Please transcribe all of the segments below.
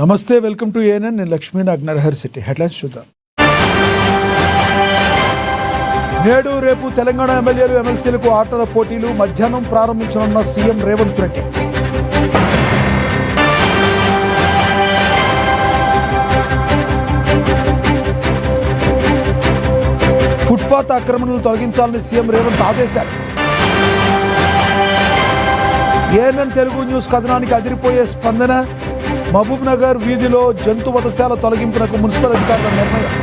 నమస్తే, welcome to ANN. నేను Lakshmi నాగ్నర్ city headlines చూద్దాం. నేడు రేపు తెలంగాణ ఎమ్మెల్యేలు ఎమ్మెల్సీలకు ఆటల పోటీలు. మధ్యాహ్నం ప్రారంభించనున్న సీఎం రేవంత్ రెడ్డి. ఫుట్పాత్ ఆక్రమణలు తొలగించాలని సీఎం రేవంత్ ఆదేశాలు. ఏఎన్ఎన్ తెలుగు న్యూస్ కథనానికి అదిరిపోయే స్పందన. మహబూబ్ నగర్ వీధిలో జంతు వధశాల తొలగింపునకు మున్సిపల్ అధికారుల నిర్ణయం.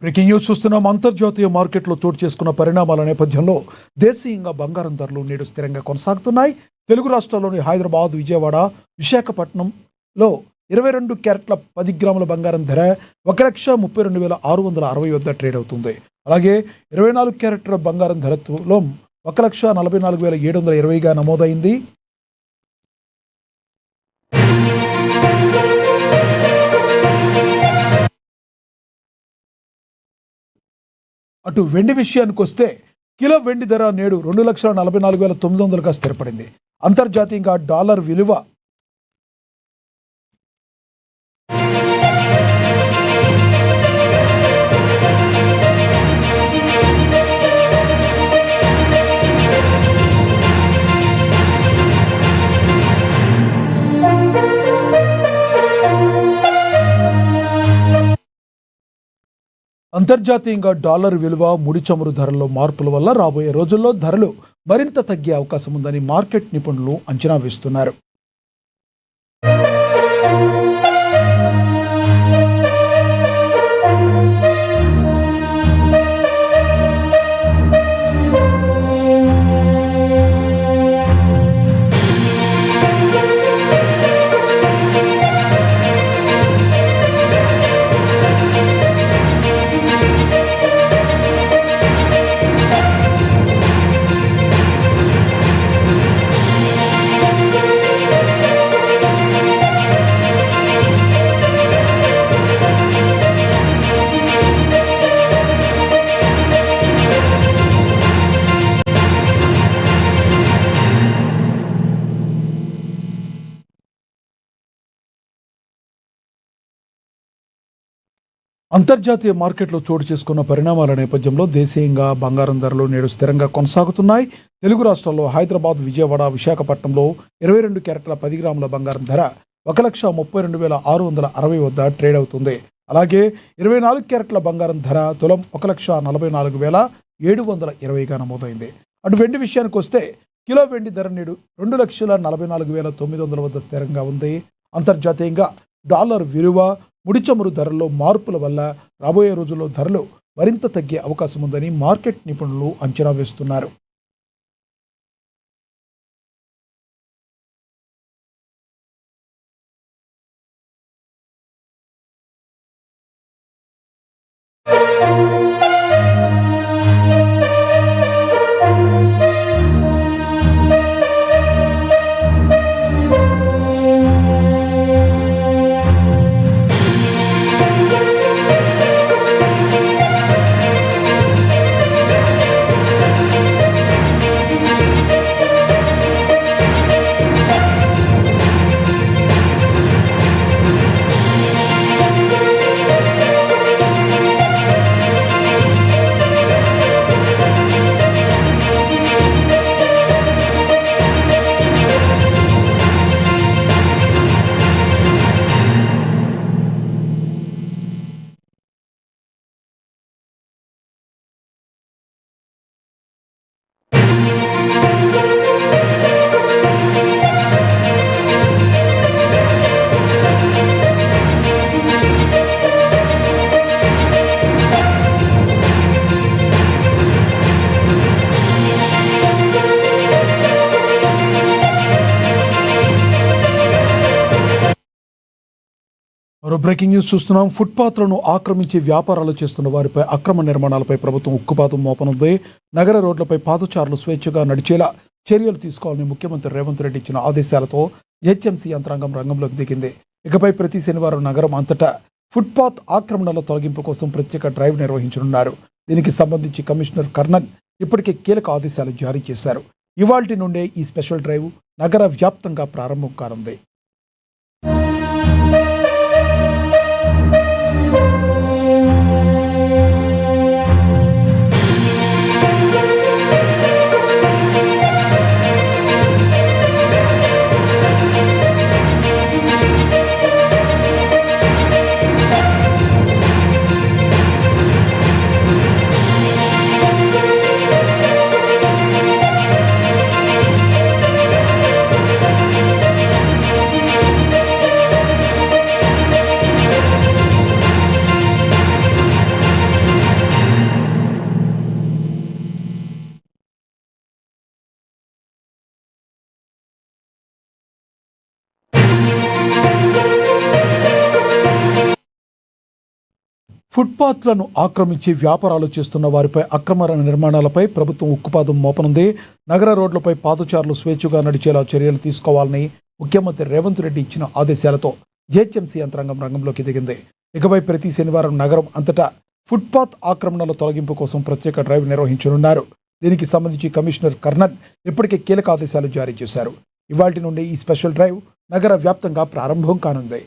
బ్రేకింగ్ న్యూస్ చూస్తున్నాం. అంతర్జాతీయ మార్కెట్లో చోటు చేసుకున్న పరిణామాల నేపథ్యంలో దేశీయంగా బంగారం ధరలు నేడు స్థిరంగా కొనసాగుతున్నాయి. తెలుగు రాష్ట్రాల్లోని హైదరాబాద్, విజయవాడ, విశాఖపట్నంలో 22 క్యారెట్ల 10 గ్రాముల బంగారం ధర 1,32,660 వద్ద ట్రేడ్ అవుతుంది. అలాగే 24 క్యారెట్ల బంగారం ధర తులం 1,44,720గా నమోదైంది. అటు వెండి విషయానికి వస్తే కిలో వెండి ధర నేడు 2,44,900గా స్థిరపడింది. అంతర్జాతీయంగా డాలర్ విలువ ముడి చమురు ధరల్లో మార్పుల వల్ల రాబోయే రోజుల్లో ధరలు మరింత తగ్గే అవకాశం ఉందని మార్కెట్ నిపుణులు అంచనా వేస్తున్నారు. అంతర్జాతీయ మార్కెట్లో చోటు చేసుకున్న పరిణామాల నేపథ్యంలో దేశీయంగా బంగారం ధరలు నేడు స్థిరంగా కొనసాగుతున్నాయి. తెలుగు రాష్ట్రాల్లో హైదరాబాద్, విజయవాడ, విశాఖపట్నంలో 22 క్యారెట్ల 10 గ్రాముల బంగారం ధర 1,32,660 వద్ద ట్రేడ్ అవుతుంది. అలాగే 24 క్యారెట్ల బంగారం ధర తులం 1,44,720గా నమోదైంది. అటు వెండి విషయానికి వస్తే కిలో వెండి ధర నేడు 2,44,900 వద్ద స్థిరంగా ఉంది. అంతర్జాతీయంగా డాలర్ విలువ, ముడి చమురు ధరల్లో మార్పుల వల్ల రాబోయే రోజుల్లో ధరలు మరింత తగ్గే అవకాశం ఉందని మార్కెట్ నిపుణులు అంచనా వేస్తున్నారు. బ్రేకింగ్ న్యూస్ చూస్తున్నాం. ఫుట్పాత్లను ఆక్రమించి వ్యాపారాలు చేస్తున్న వారిపై అక్రమ నిర్మాణాలపై ప్రభుత్వం ఉక్కుపాదం మోపనుంది. నగర రోడ్లపై పాదచారులు స్వేచ్ఛగా నడిచేలా చర్యలు తీసుకోవాలని ముఖ్యమంత్రి రేవంత్ రెడ్డి ఇచ్చిన ఆదేశాలతో హెచ్ఎంసీ యంత్రాంగం రంగంలోకి దిగింది. ఇకపై ప్రతి శనివారం నగరం అంతటా ఫుట్పాత్ ఆక్రమణల తొలగింపు కోసం ప్రత్యేక డ్రైవ్ నిర్వహించనున్నారు. దీనికి సంబంధించి కమిషనర్ కర్ణన్ ఇప్పటికే కీలక ఆదేశాలు జారీ చేశారు. ఇవాల్టి నుండే ఈ స్పెషల్ డ్రైవ్ నగర వ్యాప్తంగా ప్రారంభం కానుంది. ఫుట్పాత్లను ఆక్రమించి వ్యాపారాలు చేస్తున్న వారిపై అక్రమ నిర్మాణాలపై ప్రభుత్వం ఉక్కుపాదం మోపనుంది. నగర రోడ్లపై పాదచారులు స్వేచ్ఛగా నడిచేలా చర్యలు తీసుకోవాలని ముఖ్యమంత్రి రేవంత్ రెడ్డి ఇచ్చిన ఆదేశాలతో జిహెచ్ఎంసీ యంత్రాంగం రంగంలోకి దిగింది. ఇకపై ప్రతి శనివారం నగరం అంతటా ఫుట్పాత్ ఆక్రమణల తొలగింపు కోసం ప్రత్యేక డ్రైవ్ నిర్వహించనున్నారు. దీనికి సంబంధించి కమిషనర్ కర్ణన్ ఇప్పటికే కీలక ఆదేశాలు జారీ చేశారు. ఇవాల్టి నుండి ఈ స్పెషల్ డ్రైవ్ నగర వ్యాప్తంగా ప్రారంభం కానుంది.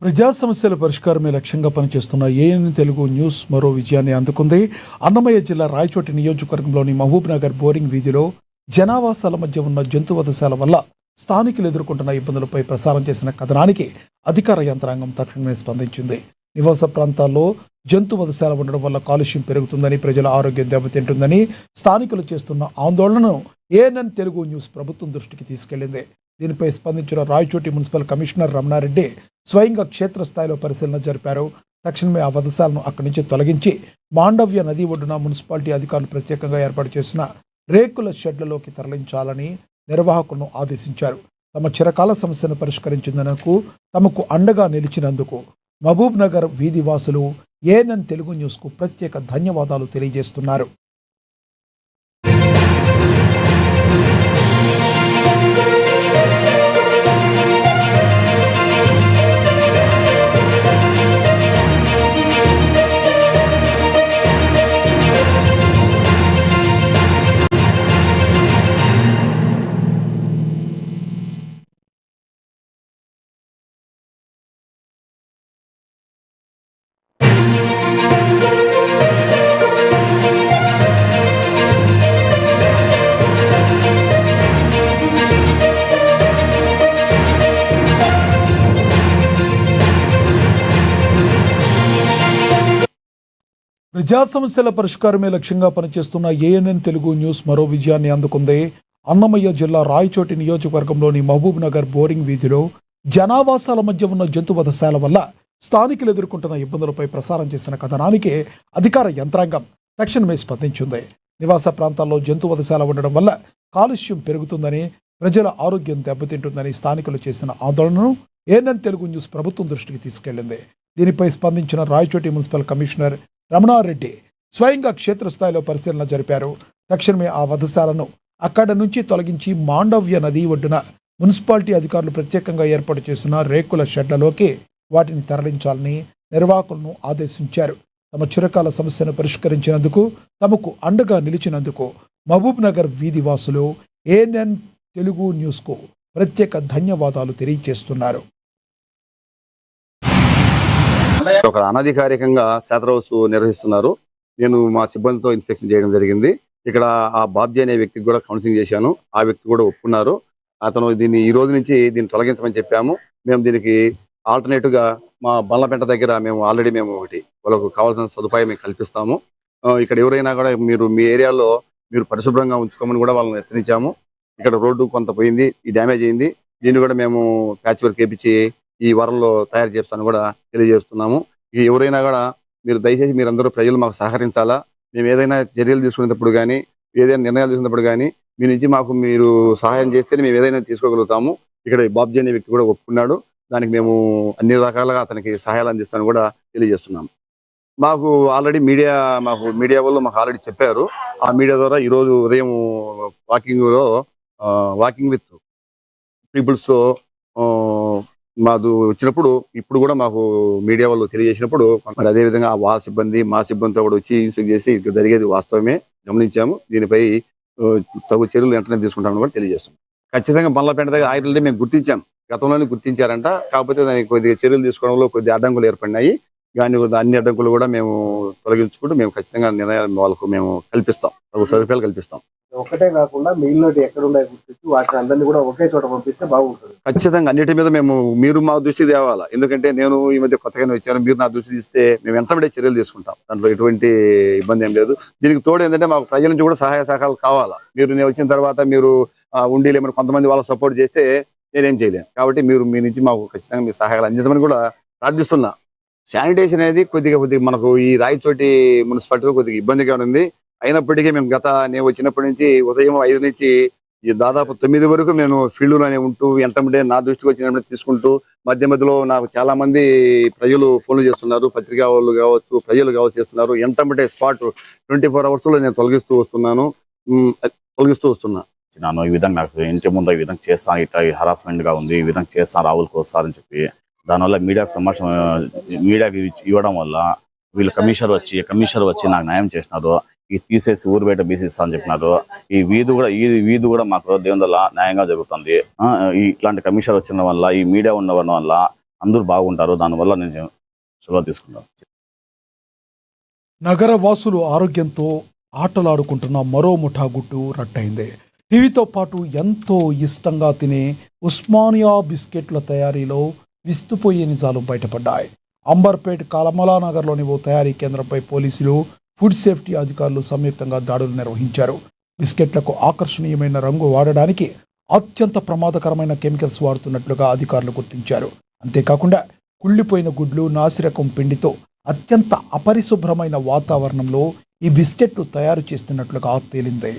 ప్రజా సమస్యల పరిష్కారమే లక్ష్యంగా పనిచేస్తున్న ఏఎన్ తెలుగు న్యూస్ మరో విజయాన్ని అందుకుంది. అన్నమయ్య జిల్లా రాయచోటి నియోజకవర్గంలోని మహబూబ్ నగర్ బోరింగ్ వీధిలో జనావాసాల మధ్య ఉన్న జంతు వధశాల వల్ల స్థానికులు ఎదుర్కొంటున్న ఇబ్బందులపై ప్రసారం చేసిన కథనానికి అధికార యంత్రాంగం తక్షణమే స్పందించింది. నివాస ప్రాంతాల్లో జంతు వధశాల ఉండడం వల్ల కాలుష్యం పెరుగుతుందని, ప్రజల ఆరోగ్యం దెబ్బతింటుందని స్థానికులు చేస్తున్న ఆందోళనను ఏఎన్ఎన్ తెలుగు న్యూస్ ప్రభుత్వం దృష్టికి తీసుకెళ్లింది. దీనిపై స్పందించిన రాయచోటి మున్సిపల్ కమిషనర్ రమణారెడ్డి స్వయంగా క్షేత్రస్థాయిలో పరిశీలన జరిపారు. తక్షణమే ఆ వధశాలను అక్కడి నుంచి తొలగించి మాండవ్య నది ఒడ్డున మున్సిపాలిటీ అధికారులు ప్రత్యేకంగా ఏర్పాటు చేసిన రేకుల షెడ్లలోకి తరలించాలని నిర్వాహకులను ఆదేశించారు. తమ చిరకాల సమస్యను పరిష్కరించినందుకు, తమకు అండగా నిలిచినందుకు మహబూబ్ నగర్ వీధి వాసులు ఏఎన్ఎన్ తెలుగు న్యూస్కు ప్రత్యేక ధన్యవాదాలు తెలియజేస్తున్నారు. ప్రజా సమస్యల పరిష్కారమే లక్ష్యంగా పనిచేస్తున్న ఏఎన్ఎన్ తెలుగు న్యూస్ మరో విజయాన్ని అందుకుంది. అన్నమయ్య జిల్లా రాయచోటి నియోజకవర్గంలోని మహబూబ్ నగర్ బోరింగ్ వీధిలో జనావాసాల మధ్య ఉన్న జంతు వధశాల వల్ల స్థానికులు ఎదుర్కొంటున్న ఇబ్బందులపై ప్రసారం చేసిన కథనానికి అధికార యంత్రాంగం తక్షణమే స్పందించింది. నివాస ప్రాంతాల్లో జంతు వధశాల ఉండడం వల్ల కాలుష్యం పెరుగుతుందని, ప్రజల ఆరోగ్యం దెబ్బతింటుందని స్థానికులు చేసిన ఆందోళనను ఏఎన్ఎన్ తెలుగు న్యూస్ ప్రభుత్వం దృష్టికి తీసుకెళ్లింది. దీనిపై స్పందించిన రాయచోటి మున్సిపల్ కమిషనర్ రమణారెడ్డి స్వయంగా క్షేత్రస్థాయిలో పరిశీలన జరిపారు. తక్షణమే ఆ వధశాలను అక్కడ నుంచి తొలగించి మాండవ్య నది ఒడ్డున మున్సిపాలిటీ అధికారులు ప్రత్యేకంగా ఏర్పాటు చేసిన రేకుల షెడ్లలోకి వాటిని తరలించాలని నిర్వాహకులను ఆదేశించారు. తమ చిరకాల సమస్యను పరిష్కరించినందుకు, తమకు అండగా నిలిచినందుకు మహబూబ్ నగర్ వీధి వాసులు ఏఎన్ఎన్ తెలుగు న్యూస్కు ప్రత్యేక ధన్యవాదాలు తెలియజేస్తున్నారు. ఒక అనధికారికంగా శాటర్ హౌస్ నిర్వహిస్తున్నారు. నేను మా సిబ్బందితో ఇన్స్పెక్షన్ చేయడం జరిగింది. ఇక్కడ ఆ బాబ్జీ అనే వ్యక్తికి కూడా కౌన్సిలింగ్ చేశాను. ఆ వ్యక్తి కూడా ఒప్పుకున్నారు. అతను దీన్ని ఈ రోజు నుంచి దీన్ని తొలగించమని చెప్పాము. మేము దీనికి ఆల్టర్నేటివ్ గా మా బల్లపెంట దగ్గర మేము ఆల్రెడీ ఒకటి వాళ్ళకు కావాల్సిన సదుపాయం మేము కల్పిస్తాము. ఇక్కడ ఎవరైనా కూడా మీరు మీ ఏరియాలో మీరు పరిశుభ్రంగా ఉంచుకోమని కూడా వాళ్ళని హెచ్చరించాము. ఇక్కడ రోడ్డు కొంత పోయింది, ఈ డ్యామేజ్ అయింది. దీన్ని కూడా మేము ప్యాచ్ వర్క్ వేపించి ఈ వారంలో తయారు చేస్తాను కూడా తెలియజేస్తున్నాము. ఇక ఎవరైనా కూడా మీరు దయచేసి మీరందరూ ప్రజలు మాకు సహకరించాలా. మేము ఏదైనా చర్యలు తీసుకునేటప్పుడు కానీ, ఏదైనా నిర్ణయాలు తీసుకునేటప్పుడు కానీ మీ నుంచి మాకు మీరు సహాయం చేస్తేనే మేము ఏదైనా తీసుకోగలుగుతాము. ఇక్కడ బాబ్జీ అనే వ్యక్తి కూడా ఒప్పుకున్నాడు. దానికి మేము అన్ని రకాలుగా అతనికి సహాయాలు అందిస్తాను కూడా తెలియజేస్తున్నాము. మాకు ఆల్రెడీ మీడియా వాళ్ళు మాకు ఆల్రెడీ చెప్పారు. ఆ మీడియా ద్వారా ఈరోజు ఉదయం వాకింగ్ విత్ పీపుల్స్ మాకు వచ్చినప్పుడు ఇప్పుడు కూడా మాకు మీడియా వాళ్ళు తెలియజేసినప్పుడు మరి అదేవిధంగా మా సిబ్బందితో కూడా వచ్చి ఇన్స్పెక్ట్ చేసి ఇక్కడ జరిగేది వాస్తవమే గమనించాము. దీనిపై తగు చర్యలు వెంటనే తీసుకుంటామని కూడా తెలియజేస్తున్నాం. ఖచ్చితంగా బండ్లపేట దగ్గర ఆయిల్ మేము గుర్తించాం. గతంలోనే గుర్తించారంట. కాకపోతే దానికి కొద్దిగా చర్యలు తీసుకోవడంలో కొద్దిగా అడ్డంకులు ఏర్పడినాయి. కానీ అన్ని అడ్డంకులు కూడా మేము తొలగించుకుంటూ మేము ఖచ్చితంగా నిర్ణయాలు వాళ్ళకు మేము కల్పిస్తాం, సదుపాయాలు కల్పిస్తాం. ఒకటే కాకుండా మిగిలిన ఎక్కడ ఉన్నాయి గుర్తించి వాటిని అందరినీ కూడా ఒకే చోట పంపిస్తే బాగుంటుంది. ఖచ్చితంగా అన్నిటి మీద మీరు మా దృష్టి తేవాలా. ఎందుకంటే నేను ఈ మధ్య కొత్తగానే వచ్చాను. మీరు నా దృష్టి తీస్తే మేము వెంటనే చర్యలు తీసుకుంటాం. దాంట్లో ఎటువంటి ఇబ్బంది ఏం లేదు. దీనికి తోడు ఏంటంటే మాకు ప్రజల నుంచి కూడా సహాయ సహకారాలు కావాలా. నేను వచ్చిన తర్వాత మీరు ఉండీలు ఏమైనా కొంతమంది వాళ్ళ సపోర్ట్ చేస్తే నేనేం చేయలేను. కాబట్టి మీరు మీ నుంచి మాకు ఖచ్చితంగా మీ సహాయాలు అందించమని కూడా ప్రార్థిస్తున్నా. శానిటేషన్ అనేది కొద్దిగా మనకు ఈ రాయచోటి మున్సిపాలిటీలో కొద్దిగా ఇబ్బందిగా ఉంది. అయినప్పటికీ మేము నేను వచ్చినప్పటి నుంచి ఉదయం 5 నుంచి దాదాపు 9 వరకు నేను ఫీల్డ్లోనే ఉంటూ వెంటనే నా దృష్టికి వచ్చినప్పుడు తీసుకుంటూ మధ్యలో నాకు చాలా మంది ప్రజలు ఫోన్లు చేస్తున్నారు. పత్రికా వాళ్ళు కావచ్చు, ప్రజలు కావచ్చు చేస్తున్నారు. వెంటనే స్పాట్ 24 hours లో నేను తొలగిస్తూ వస్తున్నా. ఈ విధంగా నాకు ఇంటి ముందు ఈ విధంగా చేస్తాను, ఇట్లా హరాస్మెంట్ గా ఉంది, ఈ విధంగా చేస్తాను, రావులకు వస్తారని చెప్పి దానివల్ల మీడియాకి ఇవ్వడం వల్ల వీళ్ళు కమిషనర్ వచ్చి నాకు న్యాయం చేసినారు. ఇది తీసేసి ఊరు బయట బీసిస్తా అని చెప్పినారు. ఈ వీధి కూడా మాకు దేవుని వల్ల న్యాయంగా జరుగుతుంది. ఇట్లాంటి కమిషనర్ వచ్చిన వల్ల, ఈ మీడియా ఉండడం వల్ల అందరూ బాగుంటారు. దానివల్ల నేను సులువ తీసుకున్నాను. నగర వాసులు ఆరోగ్యంతో ఆటలాడుకుంటున్న మరో ముఠా గుట్టు రట్టయింది. టీవీతో పాటు ఎంతో ఇష్టంగా తినే ఉస్మానియా బిస్కెట్ల తయారీలో విస్తుపోయే నిజాలు బయటపడ్డాయి. అంబర్పేట్ కమలానగర్లోని ఓ తయారీ కేంద్రంపై పోలీసులు, ఫుడ్ సేఫ్టీ అధికారులు సంయుక్తంగా దాడులు నిర్వహించారు. బిస్కెట్లకు ఆకర్షణీయమైన రంగు వాడడానికి అత్యంత ప్రమాదకరమైన కెమికల్స్ వాడుతున్నట్లుగా అధికారులు గుర్తించారు. అంతేకాకుండా కుళ్ళిపోయిన గుడ్లు, నాసిరకం పిండితో అత్యంత అపరిశుభ్రమైన వాతావరణంలో ఈ బిస్కెట్లు తయారు చేస్తున్నట్లుగా తేలింది.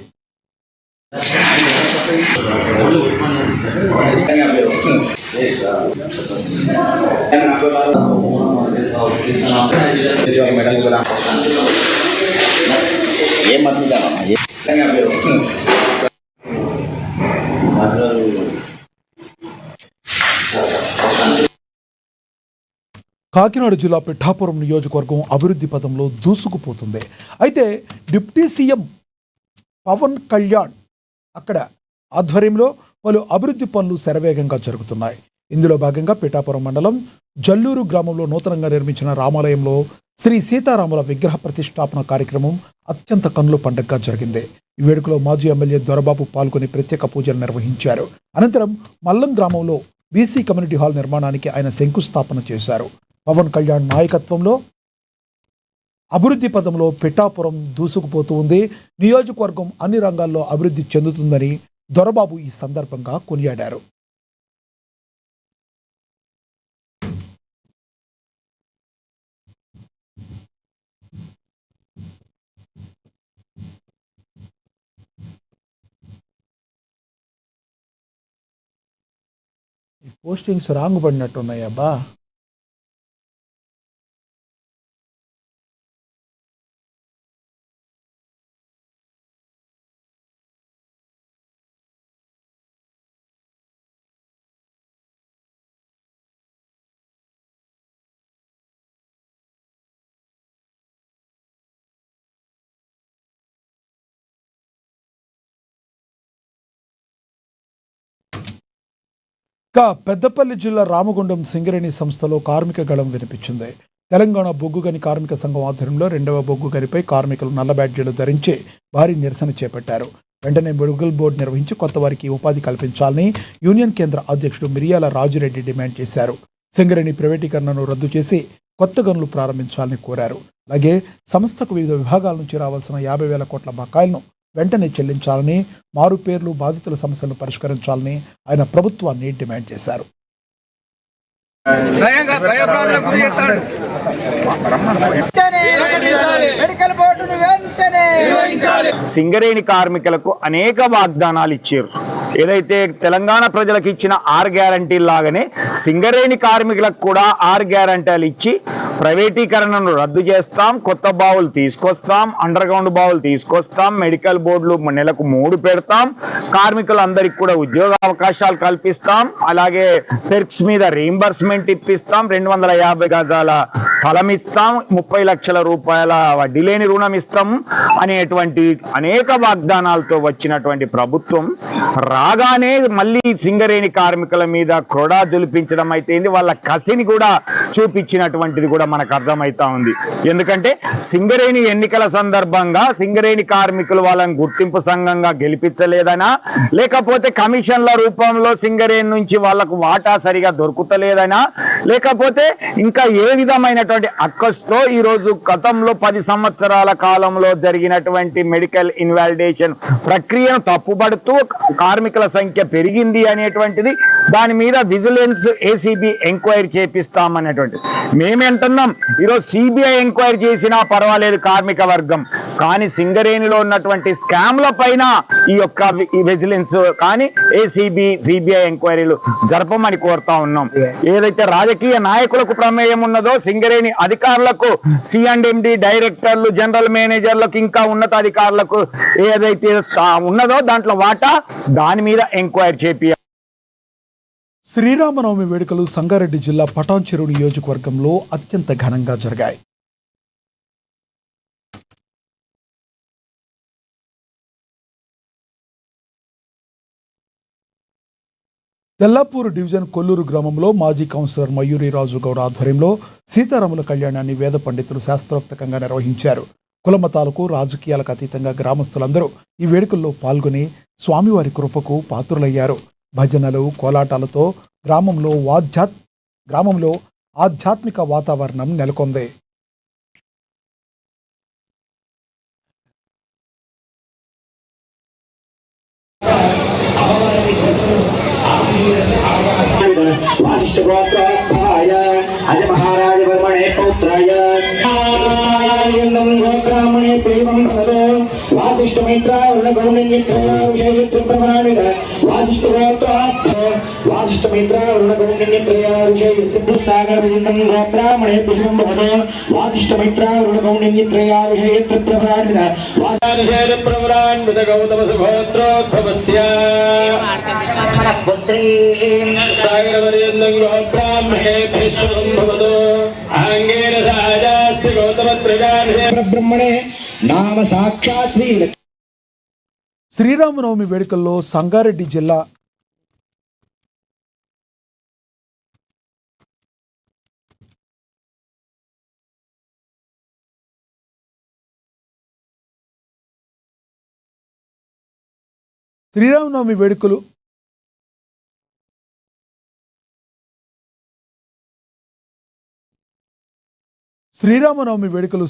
కాకినాడ జిల్లా పిఠాపురం నియోజకవర్గం అభివృద్ధి పథంలో దూసుకుపోతుంది. అయితే డిప్యూటీ సీఎం పవన్ కళ్యాణ్ అక్కడ ఆధ్వర్యంలో పలు అభివృద్ధి పనులు శరవేగంగా జరుగుతున్నాయి. ఇందులో భాగంగా పిఠాపురం మండలం జల్లూరు గ్రామంలో నూతనంగా నిర్మించిన రామాలయంలో శ్రీ సీతారాముల విగ్రహ ప్రతిష్టాపన కార్యక్రమం అత్యంత కన్నుల పండుగగా జరిగింది. ఈ వేడుకలో మాజీ ఎమ్మెల్యే దొరబాబు పాల్గొని ప్రత్యేక పూజలు నిర్వహించారు. అనంతరం మల్లం గ్రామంలో బీసీ కమ్యూనిటీ హాల్ నిర్మాణానికి ఆయన శంకుస్థాపన చేశారు. పవన్ కళ్యాణ్ నాయకత్వంలో అభివృద్ధి పథంలో పిఠాపురం దూసుకుపోతూ ఉంది. నియోజకవర్గం అన్ని రంగాల్లో అభివృద్ధి చెందుతుందని దొరబాబు ఈ సందర్భంగా కొనియాడారు. ఈ పోస్టింగ్స్ రాంగ్ పడినట్టున్నాయి అబ్బా. ఇక పెద్దపల్లి జిల్లా రామగుండం సింగరేణి సంస్థలో కార్మిక గళం వినిపించింది. తెలంగాణ బొగ్గు గని కార్మిక సంఘం ఆధ్వర్యంలో 2వ బొగ్గు గనిపై కార్మికులు నల్ల బ్యాడ్జీలు ధరించి భారీ నిరసన చేపట్టారు. వెంటనే మెడికల్ బోర్డు నిర్వహించి కొత్త వారికి ఉపాధి కల్పించాలని యూనియన్ కేంద్ర అధ్యక్షుడు మిరియాల రాజురెడ్డి డిమాండ్ చేశారు. సింగరేణి ప్రైవేటీకరణను రద్దు చేసి కొత్త గనులు ప్రారంభించాలని కోరారు. అలాగే సంస్థకు వివిధ విభాగాల నుంచి రావాల్సిన 50,000 కోట్ల బకాయిలను వెంటనే చెల్లించాలని, మారు పేర్లు బాధితుల సమస్యలను పరిష్కరించాలని ఆయన ప్రభుత్వాన్ని డిమాండ్ చేశారు. సింగరేణి కార్మికులకు అనేక వాగ్దానాలు ఇచ్చారు. ఏదైతే తెలంగాణ ప్రజలకు ఇచ్చిన 6 గ్యారంటీలు లాగానే సింగరేణి కార్మికులకు కూడా 6 గ్యారంటీలు ఇచ్చి ప్రైవేటీకరణను రద్దు చేస్తాం, కొత్త బావులు తీసుకొస్తాం, అండర్ గ్రౌండ్ బావులు తీసుకొస్తాం, మెడికల్ బోర్డులు నెలకు 3 పెడతాం, కార్మికులందరికీ కూడా ఉద్యోగ అవకాశాలు కల్పిస్తాం, అలాగే పెర్క్స్ మీద రీయింబర్స్మెంట్ ఇప్పిస్తాం, 250 గజాల స్థలం ఇస్తాం, 30 లక్షల రూపాయల వడ్డీ లేని రుణం ఇస్తాం అనేటువంటి అనేక వాగ్దానాలతో వచ్చినటువంటి ప్రభుత్వం రాగానే మళ్ళీ సింగరేణి కార్మికుల మీద క్రోడా జులిపించడం అయితే వాళ్ళ కసిని కూడా చూపించినటువంటిది కూడా మనకు అర్థమవుతా ఉంది. ఎందుకంటే సింగరేణి ఎన్నికల సందర్భంగా సింగరేణి కార్మికులు వాళ్ళని గుర్తింపు సంఘంగా గెలిపించలేదనా, లేకపోతే కమిషన్ల రూపంలో సింగరేణి నుంచి వాళ్లకు వాటా సరిగా దొరుకుతలేదనా, లేకపోతే ఇంకా ఏ విధమైనటువంటి అక్కస్తో ఈరోజు గతంలో 10 సంవత్సరాల కాలంలో జరిగినటువంటి మెడికల్ ఇన్వాలిడేషన్ ప్రక్రియను తప్పుపడుతూ కార్మికుల సంఖ్య పెరిగింది అనేటువంటిది దాని మీద విజిలెన్స్ ఏసీబీ ఎంక్వైరీ చేపిస్తామనేటువంటిది మేమేంటున్నాం. ఈరోజు సిబిఐ ఎంక్వైరీ చేసినా పర్వాలేదు కార్మిక వర్గం, కానీ సింగరేణిలో ఉన్నటువంటి స్కామ్ల పైన ఈ యొక్క విజిలెన్స్ కానీ ఏసీబీ సిబిఐ ఎంక్వైరీలు జరపమని కోరుతా ఉన్నాం. ఏదైతే రాజకీయ నాయకులకు ప్రమేయం ఉన్నదో సింగరేణి అధికారులకు, సిఎండ్ఎండి డైరెక్టర్లు, జనరల్ మేనేజర్లకు, ఇంకా ఉన్నతాధికారులకు ఏదైతే ఉన్నదో దాంట్లో వాటా దాని మీద ఎంక్వైరీ చేపి. శ్రీరామనవమి వేడుకలు సంగారెడ్డి జిల్లా పటాన్చెరు నియోజకవర్గంలో అత్యంత ఘనంగా జరిగాయి. తెల్లాపూర్ డివిజన్ కొల్లూరు గ్రామంలో మాజీ కౌన్సిలర్ మయూరి రాజు గౌడ ఆధ్వర్యంలో సీతారాముల కళ్యాణాన్ని వేద పండితులు శాస్త్రోక్తంగా నిర్వహించారు. కులమతాలకు, రాజకీయాలకు అతీతంగా గ్రామస్తులందరూ ఈ వేడుకల్లో పాల్గొని స్వామివారి కృపకు పాత్రులయ్యారు. భజనలు, కోలాటాలతో గ్రామంలో ఆధ్యాత్మిక వాతావరణం నెలకొంది. वासिष्ठ गोत्राय अज महाराज वर्मणे पौत्राय ब्राह्मणे प्रेमं भवतो वासिष्ठ मित्राय वर्णगौण्यत्राय ऋषयत्र प्रमाणित वासिष्ठ गोत्राय वासिष्ठ मित्राय वर्णगौण्यत्राय ऋषयत्र सागर विन्दं ब्राह्मणे पुष्पं भवतो वासिष्ठ मित्राय वर्णगौण्यत्राय ऋषयत्र प्रमाणित वासिष्ठ प्रमाणित गौतम सुगोत्रोद्भवस्य पुत्री బ్రహ్మణే నామ సాక్షాత్ శ్రీ. శ్రీరామనవమి వేడుకల్లో సంగారెడ్డి జిల్లా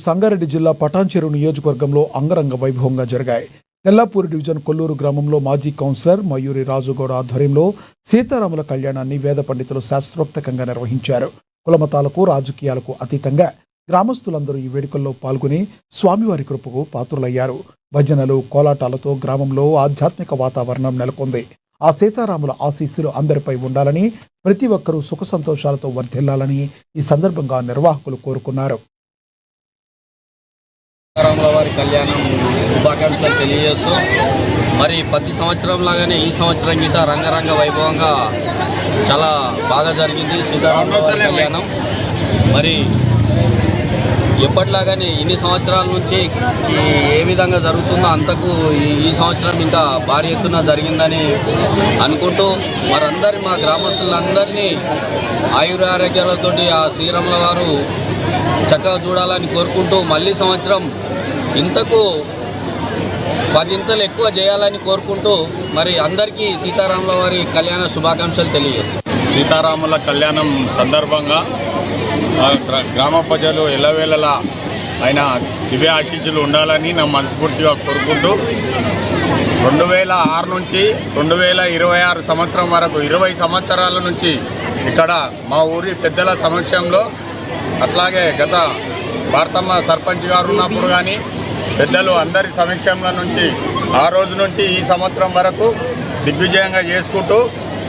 సంగారెడ్డి జిల్లా పటాన్చెరు నియోజకవర్గంలో అంగరంగ వైభవంగా జరిగాయి. తెల్లాపూర్ డివిజన్ కొల్లూరు గ్రామంలో మాజీ కౌన్సిలర్ మయూరి రాజుగౌడ ఆధ్వర్యంలో సీతారాముల కళ్యాణాన్ని వేద పండితులు శాస్త్రోక్తంగా నిర్వహించారు. కులమతాలకు, రాజకీయాలకు అతీతంగా గ్రామస్తులందరూ ఈ వేడుకల్లో పాల్గొని స్వామివారి కృపకు పాత్రులయ్యారు. భజనలు, కోలాటాలతో గ్రామంలో ఆధ్యాత్మిక వాతావరణం నెలకొంది. ఆ సీతారాముల ఆశీస్సులు అందరిపై ఉండాలని, ప్రతి ఒక్కరూ సుఖ సంతోషాలతో వర్ధిల్లాలని ఈ సందర్భంగా నిర్వాహకులు కోరుకున్నారు. సీతారాముల వారి కళ్యాణం శుభాకాంక్షలు తెలియజేస్తూ మరి ప్రతి సంవత్సరం లాగానే ఈ సంవత్సరం గిట రంగరంగ వైభవంగా చాలా బాగా జరిగింది సీతారాముల వారి కళ్యాణం. మరి ఎప్పటిలాగానే ఇన్ని సంవత్సరాల నుంచి ఏ విధంగా జరుగుతుందో అంతకు ఈ సంవత్సరం ఇంకా భారీ ఎత్తున జరిగిందని అనుకుంటూ మరందరి మా గ్రామస్తులందరినీ ఆయురారోగ్యాలతోటి ఆ శ్రీరాముల వారు చక్కగా చూడాలని కోరుకుంటూ మళ్ళీ సంవత్సరం ఇంతకు 10 ఇంతలు ఎక్కువ చేయాలని కోరుకుంటూ మరి అందరికీ సీతారాముల వారి కళ్యాణ శుభాకాంక్షలు తెలియజేస్తాం. సీతారాముల కళ్యాణం సందర్భంగా గ్రామ ప్రజలు ఎల్లవేళలా ఆయన దివ్య ఆశీస్సులు ఉండాలని నా మనస్ఫూర్తిగా కోరుకుంటూ 2006 నుంచి 2026 సంవత్సరం వరకు 20 సంవత్సరాల నుంచి ఇక్కడ మా ఊరి పెద్దల సమక్షంలో అట్లాగే గత భారతమ్మ సర్పంచ్ గారు ఉన్నప్పుడు కానీ పెద్దలు అందరి సమక్షంలో నుంచి ఆ రోజు నుంచి ఈ సంవత్సరం వరకు దిగ్విజయంగా చేసుకుంటూ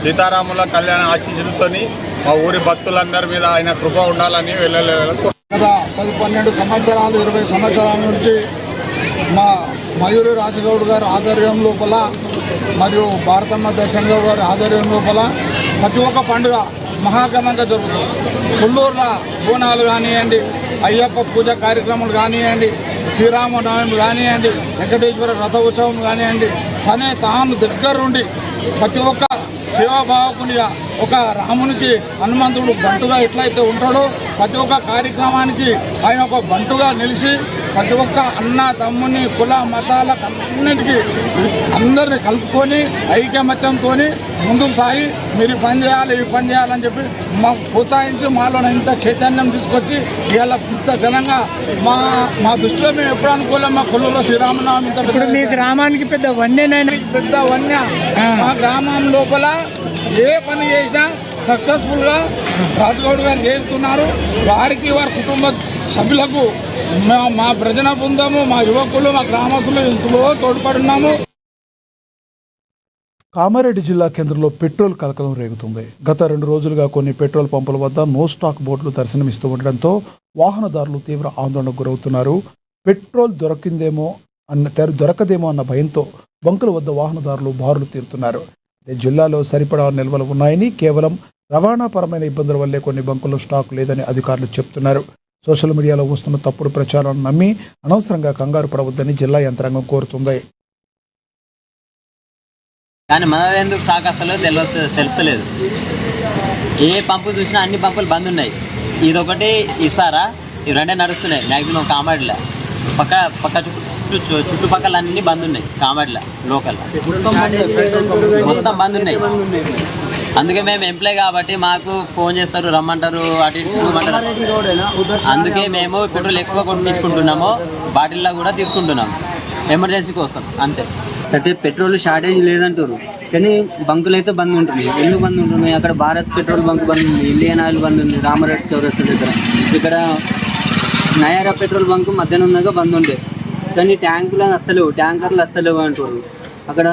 సీతారాముల కళ్యాణ ఆశీస్సులతోని మా ఊరి భక్తులందరి మీద ఆయన కృప ఉండాలని గత 10-12 సంవత్సరాలు 20 సంవత్సరాల నుంచి మా మయూరి రాజగౌడ్ గారి ఆధ్వర్యం లోపల మరియు భారతమ్మ దర్శన్ గౌడ్ గారి ఆధ్వర్యం లోపల ప్రతి ఒక్క పండుగ మహాఘనంగా జరుగుతుంది. కొల్లూరులో బోనాలు కానివ్వండి, అయ్యప్ప పూజ కార్యక్రమాలు కానివ్వండి, శ్రీరామనవమి కానివ్వండి, వెంకటేశ్వర రథ ఉత్సవం కానివ్వండి, తనే తాను దగ్గరుండి ప్రతి ఒక్క సేవాభావకునిగా ఒక రామునికి హనుమంతుడు బంటుగా ఎట్లయితే ఉంటాడో ప్రతి ఒక్క కార్యక్రమానికి ఆయన ఒక బంటుగా నిలిచి ప్రతి ఒక్క అన్న తమ్ముని కుల మతాల అన్నిటికీ అందరిని కలుపుకొని ఐకమత్యంతో ముందుకు సాగి మీరు పని చేయాలి ఈ పని చేయాలని చెప్పి మాకు ప్రోత్సహించి మాలో ఇంత చైతన్యం తీసుకొచ్చి ఇవాళ ఇంత ఘనంగా మా దృష్టిలో మేము ఎప్పుడు అనుకోలేం. మా కొల్లూరులో శ్రీరామనవమి ఇంత మీ గ్రామానికి పెద్ద వన్య మా గ్రామం లోపల ఏ పని చేసినా సక్సెస్ఫుల్గా రాజగౌడ్ గారు చేస్తున్నారు. వారికి వారి కుటుంబ సభ్యులకు మా ప్రజల బృందము, మా యువకులు, మా గ్రామస్తులు ఎంతో తోడ్పడున్నాము. కామారెడ్డి జిల్లా కేంద్రంలో పెట్రోల్ కలకలం రేగుతుంది. గత 2 రోజులుగా కొన్ని పెట్రోల్ పంపుల వద్ద నో స్టాక్ బోర్డులు దర్శనమిస్తూ ఉండడంతో వాహనదారులు తీవ్ర ఆందోళనకు గురవుతున్నారు. పెట్రోల్ దొరకదేమో అన్న భయంతో బంకుల వద్ద వాహనదారులు బారులు తీరుతున్నారు. జిల్లాలో సరిపడా నిల్వలు ఉన్నాయని, కేవలం రవాణాపరమైన ఇబ్బందుల వల్లే కొన్ని బంకుల్లో స్టాక్ లేదని అధికారులు చెబుతున్నారు. సోషల్ మీడియాలో వస్తున్న తప్పుడు ప్రచారాలను నమ్మి అనవసరంగా కంగారు పడవద్దని జిల్లా యంత్రాంగం కోరుతుంది. కానీ మనది ఎందుకు స్టాక్ అసలు తెలుస్తలేదు. ఏ పంపు చూసినా అన్ని పంపులు బంద్ ఉన్నాయి. ఇదొకటి ఇస్తారా, ఇవి 2 నడుస్తున్నాయి మ్యాక్సిమం కామారెడ్డిలో. పక్క చుట్టుపక్కల అన్ని బంద్ ఉన్నాయి. కామారెడ్డిలో లోకల్ మొత్తం బంద్ ఉన్నాయి. అందుకే మేము ఎంప్లాయ్ కాబట్టి మాకు ఫోన్ చేస్తారు, రమ్మంటారు, అటు ఇటు. అందుకే మేము పెట్రోల్ ఎక్కువ కొట్టించుకుంటున్నాము, బాటిల్లో కూడా తీసుకుంటున్నాము ఎమర్జెన్సీ కోసం అంతే. అయితే పెట్రోల్ షార్టేజ్ లేదంటారు కానీ బంకులు అయితే బంద్ ఉంటున్నాయి. ఎందుకు బంద్ ఉంటున్నాయి? అక్కడ భారత్ పెట్రోల్ బంక్ బంద్ ఉంది, ఇండియన్ ఆయిల్ బంద్ ఉంది, రామారెడ్డి చౌరస్తా దగ్గర. ఇక్కడ నయారా పెట్రోల్ బంక్ మధ్యాహ్నం ఉన్నాక బంద్ ఉండే కానీ ట్యాంకులు అస్సలేవు అంటారు. అక్కడ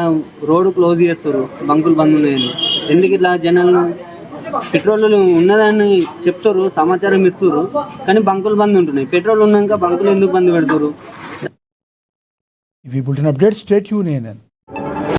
రోడ్డు క్లోజ్ చేస్తారు, బంకులు బంద్ ఉన్నాయని. ఎందుకు ఇట్లా జనాలు పెట్రోల్ ఉన్నదని చెప్తారు, సమాచారం ఇస్తారు కానీ బంకులు బంద్ ఉంటున్నాయి. పెట్రోల్ ఉన్నాక బంకులు ఎందుకు బంద్ పెడతారు? ఇవి బులెటిన్ అప్డేట్స్. Stay tune.